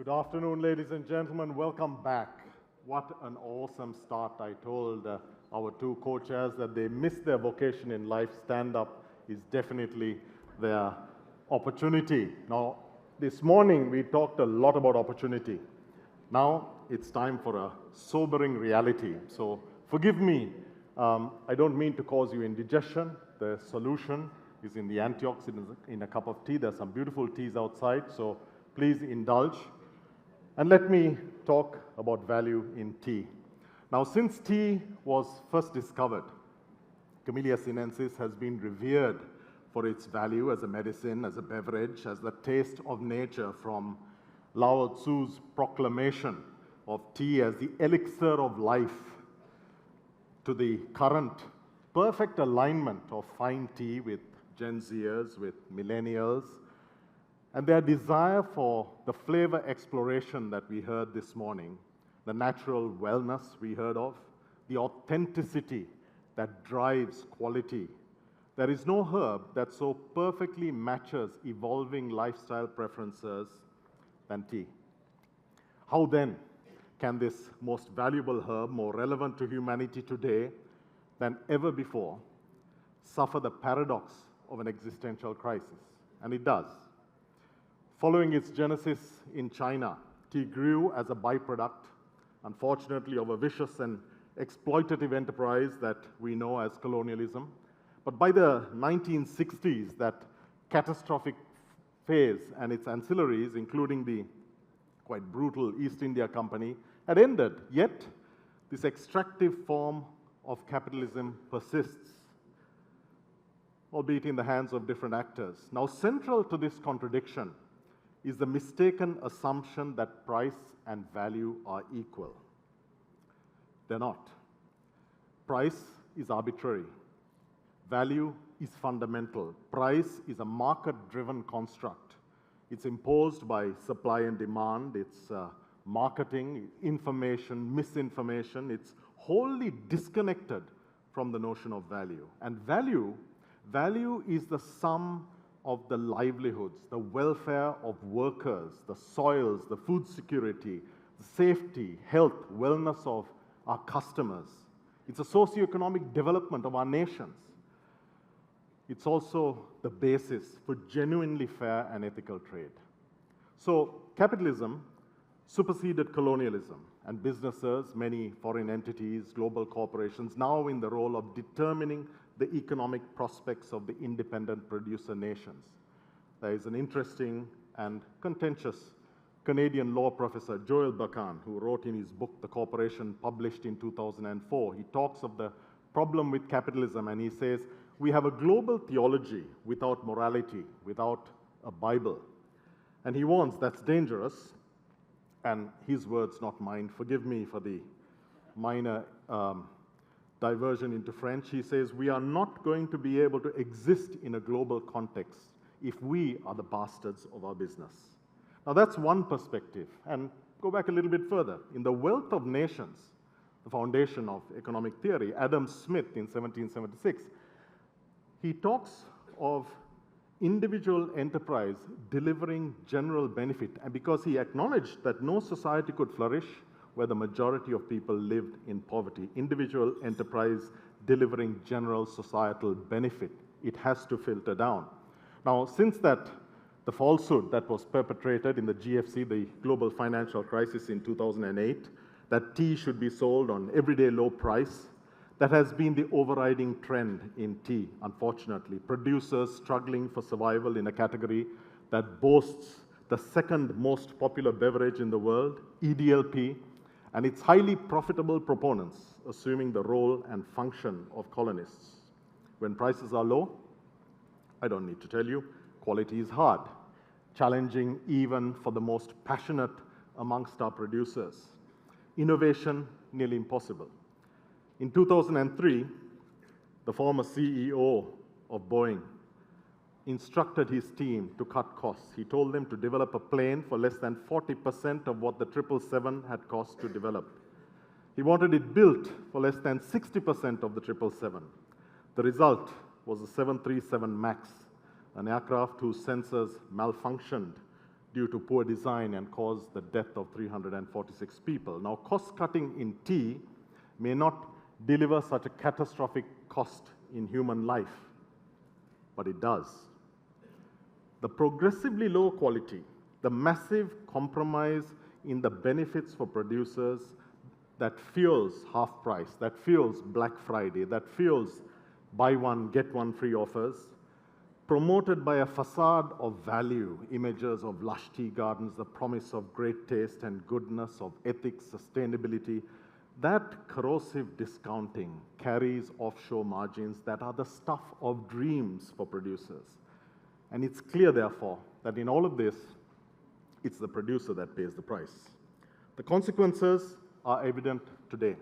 Good afternoon, ladies and gentlemen. Welcome back. What an awesome start. I told our two co-chairs that they missed their vocation in life. Stand-up is definitely their opportunity. Now, this morning we talked a lot about opportunity. Now it's time for a sobering reality. So forgive me. I don't mean to cause you indigestion. The solution is in the antioxidants in a cup of tea. There's some beautiful teas outside, so please indulge. And let me talk about value in tea. Now, since tea was first discovered, Camellia sinensis has been revered for its value as a medicine, as a beverage, as the taste of nature, from Lao Tzu's proclamation of tea as the elixir of life to the current perfect alignment of fine tea with Gen Zers, with millennials, and their desire for the flavor exploration that we heard this morning, the natural wellness we heard of, the authenticity that drives quality. There is no herb that so perfectly matches evolving lifestyle preferences than tea. How then can this most valuable herb, more relevant to humanity today than ever before, suffer the paradox of an existential crisis? And it does. Following its genesis in China, tea grew as a byproduct, unfortunately, of a vicious and exploitative enterprise that we know as colonialism. But by the 1960s, that catastrophic phase and its ancillaries, including the quite brutal East India Company, had ended. Yet, this extractive form of capitalism persists, albeit in the hands of different actors. Now, central to this contradiction is the mistaken assumption that price and value are equal. They're not. Price is arbitrary. Value is fundamental. Price is a market-driven construct. It's imposed by supply and demand. It's marketing, information, misinformation. It's wholly disconnected from the notion of value. And value is the sum of the livelihoods, the welfare of workers, the soils, the food security, the safety, health, wellness of our customers. It's a socioeconomic development of our nations. It's also the basis for genuinely fair and ethical trade. So capitalism superseded colonialism, and businesses, many foreign entities, global corporations, now in the role of determining the economic prospects of the independent producer nations. There is an interesting and contentious Canadian law professor, Joel Bakan, who wrote in his book, The Corporation, published in 2004. He talks of the problem with capitalism, and he says, we have a global theology without morality, without a Bible. And he warns that's dangerous, and his words, not mine. Forgive me for the minor diversion into French. He says, we are not going to be able to exist in a global context if we are the bastards of our business. Now that's one perspective. And go back a little bit further. In The Wealth of Nations, the foundation of economic theory, Adam Smith in 1776, he talks of individual enterprise delivering general benefit, and because he acknowledged that no society could flourish where the majority of people lived in poverty. Individual enterprise delivering general societal benefit. It has to filter down. Now, since that, the falsehood that was perpetrated in the GFC, the global financial crisis in 2008, that tea should be sold on everyday low price, that has been the overriding trend in tea, unfortunately. Producers struggling for survival in a category that boasts the second most popular beverage in the world, EDLP, and its highly profitable proponents assuming the role and function of colonists. When prices are low, I don't need to tell you, quality is hard, challenging even for the most passionate amongst our producers. Innovation, nearly impossible. In 2003, the former CEO of Boeing instructed his team to cut costs. He told them to develop a plane for less than 40% of what the 777 had cost to develop. He wanted it built for less than 60% of the 777. The result was a 737 MAX, an aircraft whose sensors malfunctioned due to poor design and caused the death of 346 people. Now, cost cutting in tea may not deliver such a catastrophic cost in human life, but it does. The progressively low quality, the massive compromise in the benefits for producers that fuels half price, that fuels Black Friday, that fuels buy one, get one free offers, promoted by a facade of value, images of lush tea gardens, the promise of great taste and goodness, of ethics, sustainability, that corrosive discounting carries offshore margins that are the stuff of dreams for producers. And it's clear, therefore, that in all of this, it's the producer that pays the price. The consequences are evident today.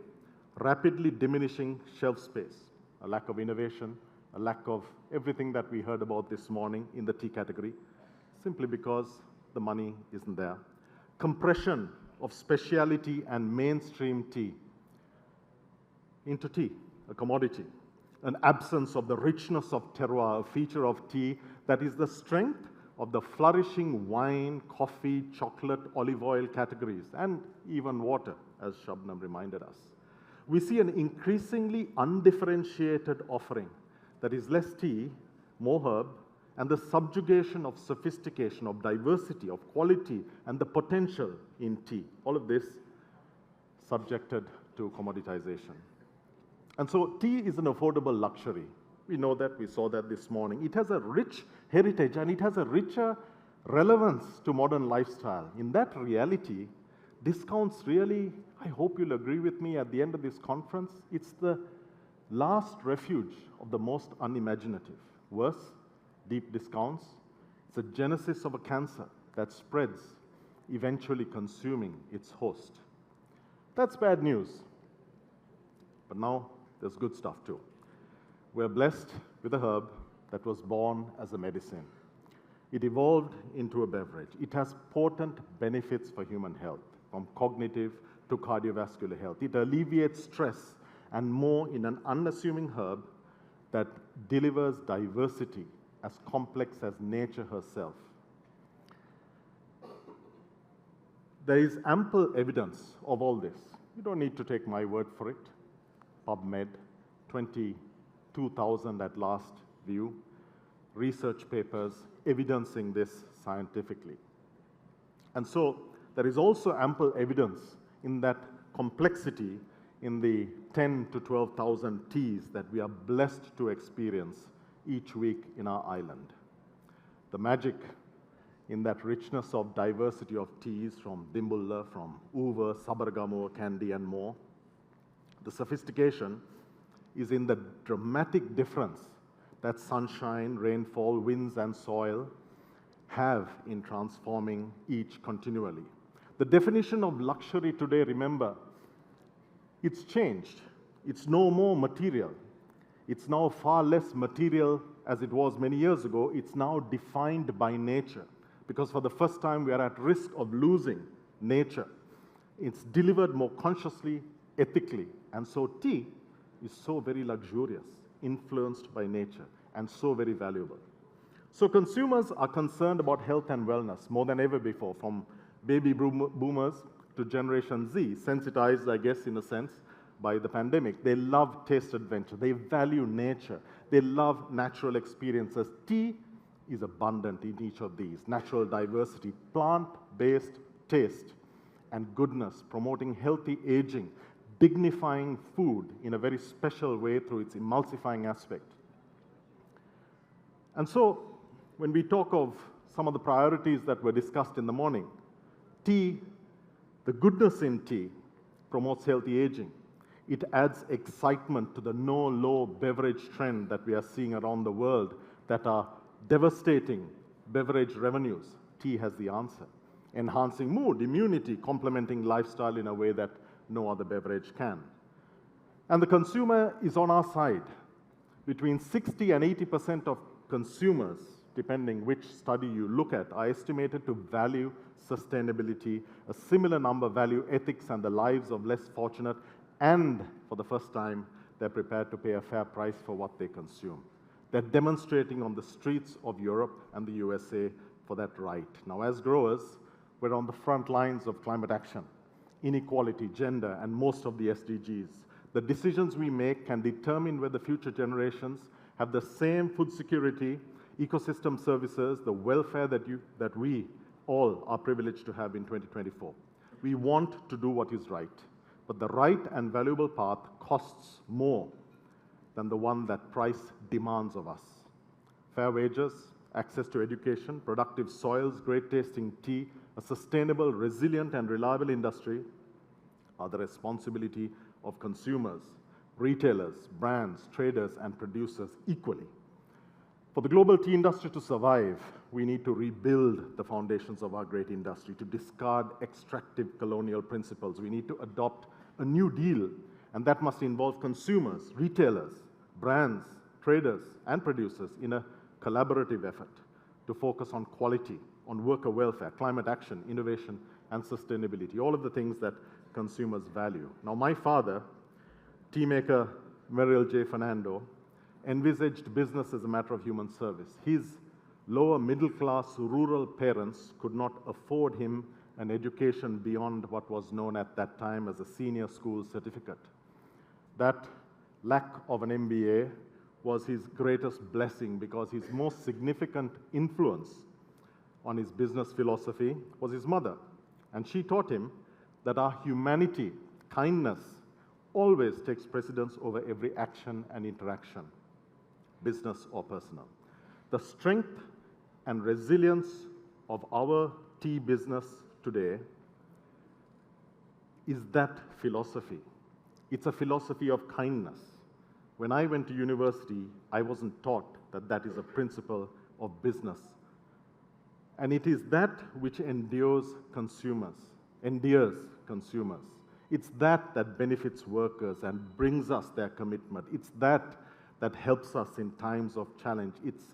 Rapidly diminishing shelf space, a lack of innovation, a lack of everything that we heard about this morning in the tea category, simply because the money isn't there. Compression of specialty and mainstream tea into tea, a commodity. An absence of the richness of terroir, a feature of tea that is the strength of the flourishing wine, coffee, chocolate, olive oil categories, and even water, as Shabnam reminded us. We see an increasingly undifferentiated offering that is less tea, more herb, and the subjugation of sophistication, of diversity, of quality, and the potential in tea. All of this subjected to commoditization. And so tea is an affordable luxury. We know that, we saw that this morning. It has a rich heritage and it has a richer relevance to modern lifestyle. In that reality, discounts really, I hope you'll agree with me at the end of this conference, it's the last refuge of the most unimaginative. Worse, deep discounts, it's a genesis of a cancer that spreads, eventually consuming its host. That's bad news. But now there's good stuff too. We're blessed with a herb that was born as a medicine. It evolved into a beverage. It has potent benefits for human health, from cognitive to cardiovascular health. It alleviates stress and more in an unassuming herb that delivers diversity as complex as nature herself. There is ample evidence of all this. You don't need to take my word for it. PubMed, 22,000 at last view, research papers evidencing this scientifically. And so there is also ample evidence in that complexity in the 10 to 12,000 teas that we are blessed to experience each week in our island. The magic in that richness of diversity of teas from Dimbulla, from Uva, Sabargamo, Candy, and more. The sophistication is in the dramatic difference that sunshine, rainfall, winds, and soil have in transforming each continually. The definition of luxury today, remember, it's changed. It's no more material. It's now far less material as it was many years ago. It's now defined by nature, because for the first time we are at risk of losing nature. It's delivered more consciously, ethically, and so tea is so very luxurious, influenced by nature, and so very valuable. So consumers are concerned about health and wellness more than ever before, from baby boomers to Generation Z, sensitized, I guess, in a sense, by the pandemic. They love taste adventure. They value nature. They love natural experiences. Tea is abundant in each of these. Natural diversity, plant-based taste and goodness, promoting healthy aging, dignifying food in a very special way through its emulsifying aspect. And so, when we talk of some of the priorities that were discussed in the morning, tea, the goodness in tea, promotes healthy aging. It adds excitement to the no-low beverage trend that we are seeing around the world that are devastating beverage revenues. Tea has the answer. Enhancing mood, immunity, complementing lifestyle in a way that no other beverage can. And the consumer is on our side. Between 60 and 80% of consumers, depending which study you look at, are estimated to value sustainability. A similar number value ethics and the lives of less fortunate, and for the first time, they're prepared to pay a fair price for what they consume. They're demonstrating on the streets of Europe and the USA for that right. Now, as growers, we're on the front lines of climate action, inequality, gender, and most of the SDGs. The decisions we make can determine whether future generations have the same food security, ecosystem services, the welfare that we all are privileged to have in 2024. We want to do what is right, but the right and valuable path costs more than the one that price demands of us. Fair wages, access to education, productive soils, great tasting tea, a sustainable, resilient, and reliable industry are the responsibility of consumers, retailers, brands, traders, and producers equally. For the global tea industry to survive, we need to rebuild the foundations of our great industry, to discard extractive colonial principles. We need to adopt a new deal, and that must involve consumers, retailers, brands, traders, and producers in a collaborative effort to focus on quality, on worker welfare, climate action, innovation, and sustainability, all of the things that consumers value. Now, my father, tea maker Dilhan J. Fernando, envisaged business as a matter of human service. His lower middle-class rural parents could not afford him an education beyond what was known at that time as a senior school certificate. That lack of an MBA was his greatest blessing, because his most significant influence on his business philosophy was his mother. And she taught him that our humanity, kindness, always takes precedence over every action and interaction, business or personal. The strength and resilience of our tea business today is that philosophy. It's a philosophy of kindness. When I went to university, I wasn't taught that that is a principle of business. And it is that which endears consumers. It's that that benefits workers and brings us their commitment. It's that that helps us in times of challenge. It's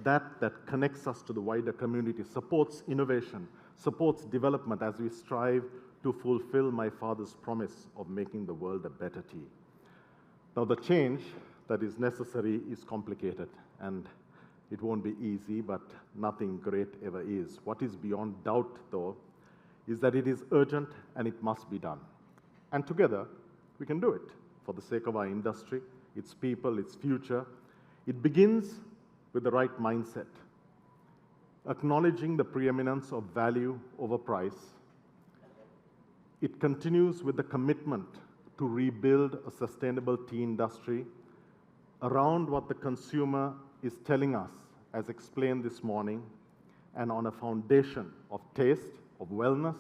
that that connects us to the wider community, supports innovation, supports development as we strive to fulfill my father's promise of making the world a better tea. Now, the change that is necessary is complicated, and it won't be easy, but nothing great ever is. What is beyond doubt, though, is that it is urgent and it must be done. And together, we can do it for the sake of our industry, its people, its future. It begins with the right mindset, acknowledging the preeminence of value over price. It continues with the commitment to rebuild a sustainable tea industry around what the consumer is telling us, as explained this morning, and on a foundation of taste, of wellness,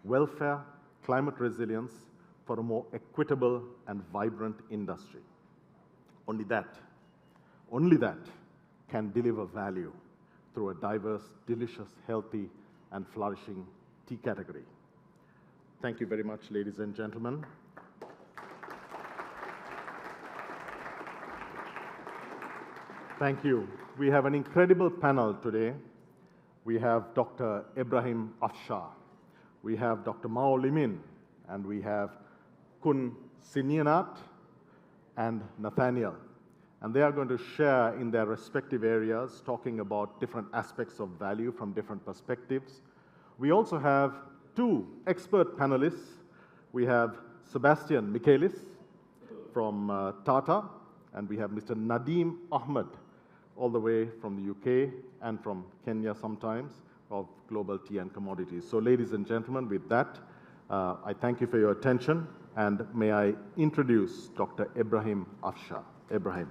welfare, climate resilience, for a more equitable and vibrant industry. Only that can deliver value through a diverse, delicious, healthy, and flourishing tea category. Thank you very much, ladies and gentlemen. Thank you. We have an incredible panel today. We have Dr. Ibrahim Afshar, we have Dr. Mao Limin, and we have Kun Sinianat and Nathaniel. And they are going to share in their respective areas, talking about different aspects of value from different perspectives. We also have two expert panelists. We have Sebastian Michaelis from Tata, and we have Mr. Nadeem Ahmed, all the way from the UK and from Kenya sometimes, of Global Tea and Commodities. So ladies and gentlemen, with that, I thank you for your attention, and may I introduce Dr. Ibrahim Afshar. Ibrahim.